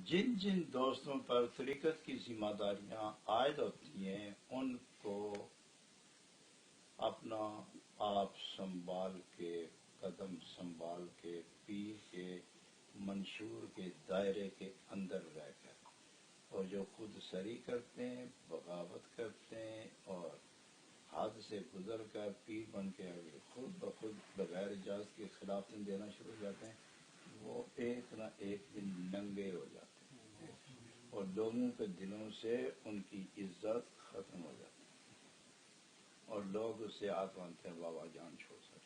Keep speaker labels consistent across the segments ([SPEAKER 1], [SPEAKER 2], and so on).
[SPEAKER 1] جن جن دوستوں پر طریقت کی ذمہ داریاں عائد ہوتی ہیں ان کو اپنا آپ سنبھال کے، قدم سنبھال کے، پیر کے منشور کے دائرے کے اندر رہ کر، اور جو خود سری کرتے ہیں، بغاوت کرتے ہیں اور حد سے گزر کر پیر بن کے اگر خود بخود بغیر اجازت کے خلاف دینا شروع ہو جاتے ہیں، وہ ایک نہ ایک دن ننگے ہو جاتے ہیں اور لوگوں کے دلوں سے ان کی عزت ختم ہو جاتی ہے اور لوگ اس سے آتمانتے ہیں بابا جان چھوڑ سکتے۔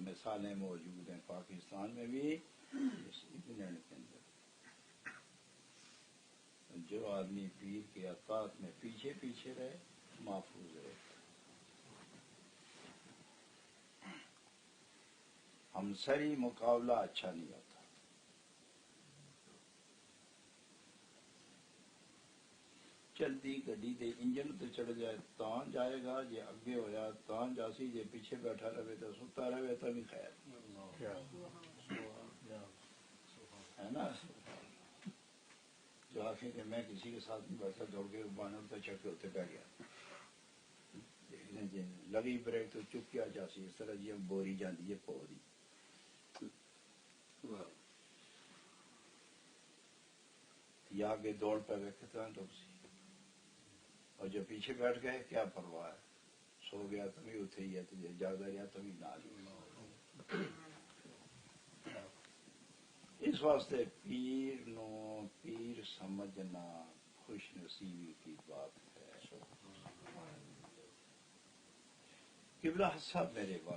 [SPEAKER 1] مثالیں موجود ہیں پاکستان میں بھی، انگلینڈ کے اندر۔ جو آدمی پیر کے اطاعت میں پیچھے پیچھے رہے محفوظ رہے۔ ہمسری مقابلہ اچھا نہیں ہوتا۔ چلتی گڈی دے انجن تے چڑھ جائے تاں جائے گا، جے اگے ہویا تاں جاسی، جے پیچھے بیٹھا رہے تو ستا رہے تو بھی خیر ہے نا۔ جو آخر کہ میں کسی کے ساتھ نہیں بیٹھتا، دوڑ کے بانر تو چڑھ کے ہوتے بیٹھ گیا، لگی بریک تو چپ کیا جاسی، اس طرح جی بوری جاندی ہے پوری۔ یا آگے دوڑ پہ گئے کتنا ڈوسی، اور جو پیچھے بیٹھ گئے کیا پرواہ ہے، سو گیا تو بھی اتھے ہی ہے، تجھے جاگا گیا تو بھی نہ لیا۔ اس واسطے پیر سمجھنا خوش نصیبی کی بات ہے۔ قبلہ صاحب میرے والد